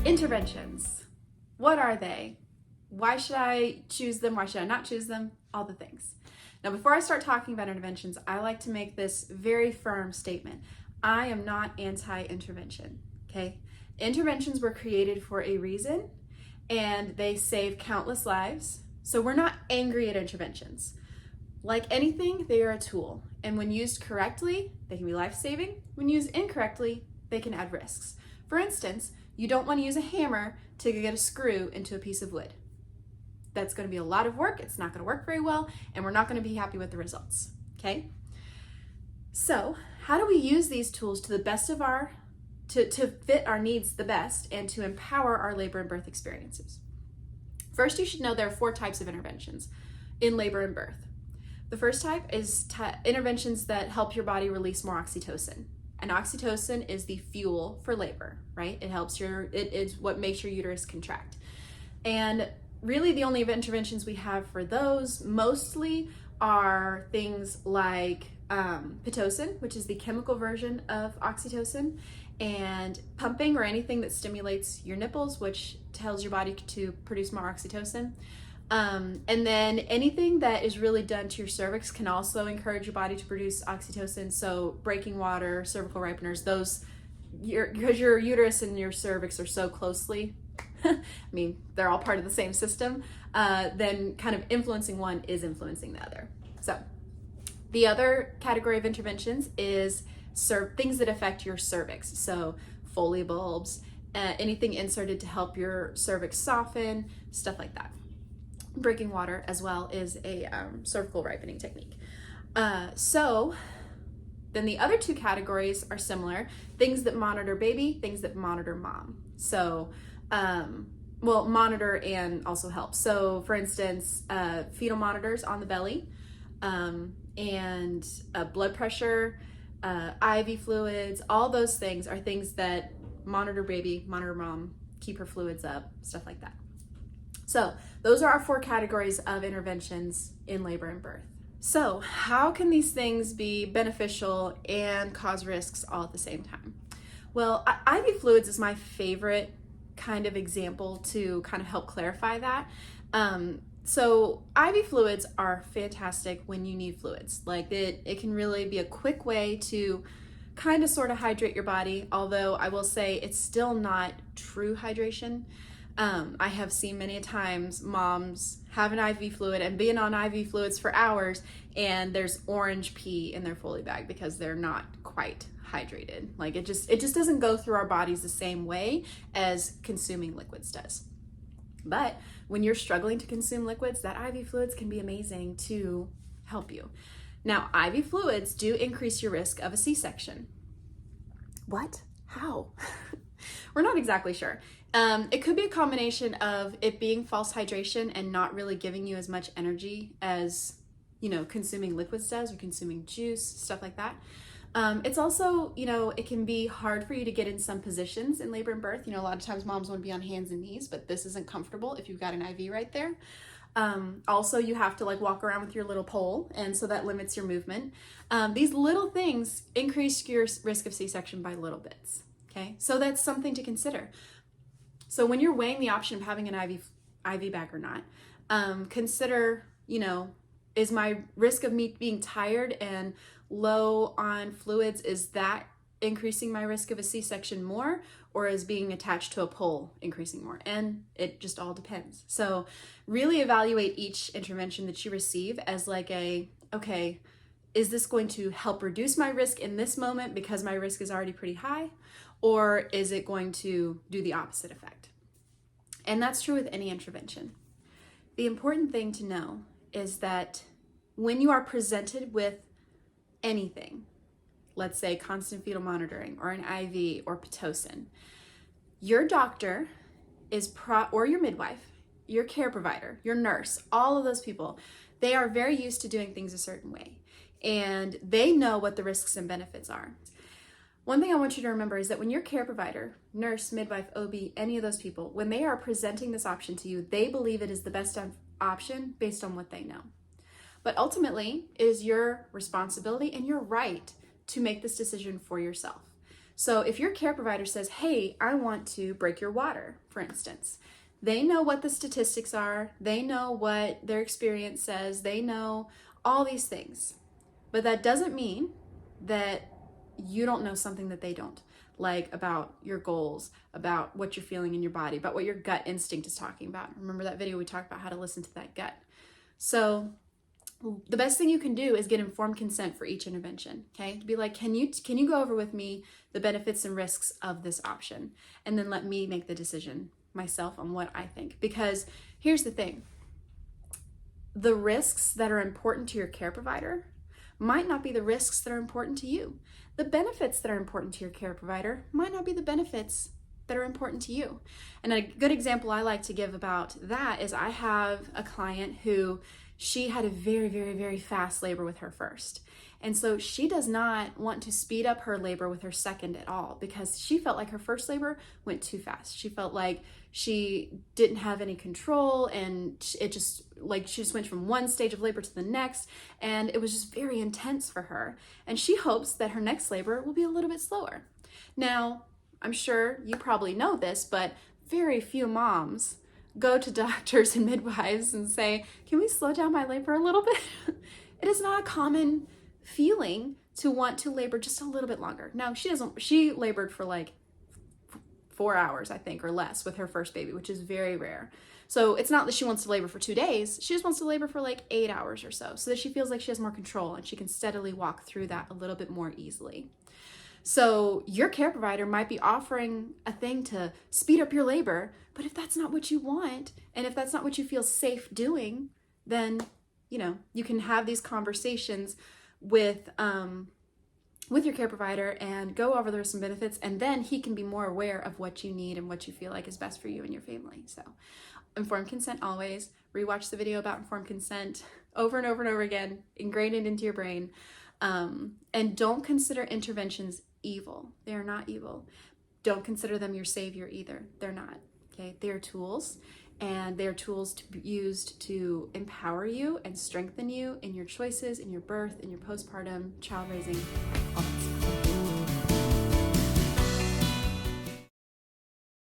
Interventions. What are they? Why should I choose them? Why should I not choose them? All the things. Now, before I start talking about interventions, I like to make this very firm statement. I am not anti-intervention, okay? Interventions were created for a reason and they save countless lives. So we're not angry at interventions. Like anything, they are a tool. And when used correctly, they can be life-saving. When used incorrectly, they can add risks. For instance, you don't want to use a hammer to get a screw into a piece of wood. That's going to be a lot of work. It's not going to work very well, and we're not going to be happy with the results, okay? So how do we use these tools to the best of to fit our needs the best and to empower our labor and birth experiences? First, you should know there are 4 types of interventions in labor and birth. The first type is interventions that help your body release more oxytocin. And oxytocin is the fuel for labor, right? It is what makes your uterus contract. And really the only interventions we have for those mostly are things like Pitocin, which is the chemical version of oxytocin, and pumping or anything that stimulates your nipples, which tells your body to produce more oxytocin. And then anything that is really done to your cervix can also encourage your body to produce oxytocin. So breaking water, cervical ripeners, because your uterus and your cervix are so closely, I mean, they're all part of the same system, then kind of influencing one is influencing the other. So the other category of interventions is things that affect your cervix. So Foley bulbs, anything inserted to help your cervix soften, stuff like that. Breaking water as well is a cervical ripening technique. So then the other 2 categories are similar. Things that monitor baby, things that monitor mom. So, monitor and also help. So for instance, fetal monitors on the belly, and blood pressure, IV fluids, all those things are things that monitor baby, monitor mom, keep her fluids up, stuff like that. So those are our 4 categories of interventions in labor and birth. So how can these things be beneficial and cause risks all at the same time? Well, IV fluids is my favorite kind of example to kind of help clarify that. So IV fluids are fantastic when you need fluids. Like it can really be a quick way to kind of sort of hydrate your body, although I will say it's still not true hydration. I have seen many times moms have an IV fluid and being on IV fluids for hours and there's orange pee in their Foley bag because they're not quite hydrated. Like it just doesn't go through our bodies the same way as consuming liquids does. But when you're struggling to consume liquids, that IV fluids can be amazing to help you. Now, IV fluids do increase your risk of a C-section. What? How? We're not exactly sure. It could be a combination of it being false hydration and not really giving you as much energy as, consuming liquids does or consuming juice, stuff like that. It's also, it can be hard for you to get in some positions in labor and birth. A lot of times moms want to be on hands and knees, but this isn't comfortable if you've got an IV right there. Also, you have to walk around with your little pole, and so that limits your movement. These little things increase your risk of C-section by little bits. Okay, so that's something to consider. So when you're weighing the option of having an IV bag or not, consider, is my risk of me being tired and low on fluids, is that increasing my risk of a C-section more, or is being attached to a pole increasing more? And it just all depends. So really evaluate each intervention that you receive as okay, is this going to help reduce my risk in this moment because my risk is already pretty high? Or is it going to do the opposite effect? And that's true with any intervention. The important thing to know is that when you are presented with anything, let's say constant fetal monitoring or an IV or Pitocin, your doctor or your midwife, your care provider, your nurse, all of those people, they are very used to doing things a certain way. And they know what the risks and benefits are. One thing I want you to remember is that when your care provider, nurse, midwife, OB, any of those people, when they are presenting this option to you, they believe it is the best option based on what they know. But ultimately, it is your responsibility and your right to make this decision for yourself. So if your care provider says, hey, I want to break your water, for instance, they know what the statistics are, they know what their experience says, they know all these things. But that doesn't mean that you don't know something that they don't, like about your goals, about what you're feeling in your body, about what your gut instinct is talking about. Remember that video we talked about how to listen to that gut. So the best thing you can do is get informed consent for each intervention, okay? Be like, can you go over with me the benefits and risks of this option? And then let me make the decision myself on what I think. Because here's the thing. The risks that are important to your care provider might not be the risks that are important to you. The benefits that are important to your care provider might not be the benefits that are important to you. And a good example I like to give about that is I have a client who she had a very, very, very fast labor with her first. And so she does not want to speed up her labor with her second at all because she felt like her first labor went too fast. She felt like she didn't have any control and it just like she just went from one stage of labor to the next and it was just very intense for her. And she hopes that her next labor will be a little bit slower. Now, I'm sure you probably know this, but very few moms go to doctors and midwives and say, can we slow down my labor a little bit? It is not a common feeling to want to labor just a little bit longer. Now, she labored for like 4 hours, I think, or less with her first baby, which is very rare. So it's not that she wants to labor for 2 days. She just wants to labor for like 8 hours or so that she feels like she has more control and she can steadily walk through that a little bit more easily. So your care provider might be offering a thing to speed up your labor, but if that's not what you want, and if that's not what you feel safe doing, then, you can have these conversations with your care provider and go over the risks and benefits, and then he can be more aware of what you need and what you feel like is best for you and your family. So informed consent always. Rewatch the video about informed consent over and over and over again. Ingrain it into your brain. And don't consider interventions evil. They are not evil. Don't consider them your savior either. They're not. Okay? They are tools, and they are tools to be used to empower you and strengthen you in your choices, in your birth, in your postpartum, child raising, all that stuff.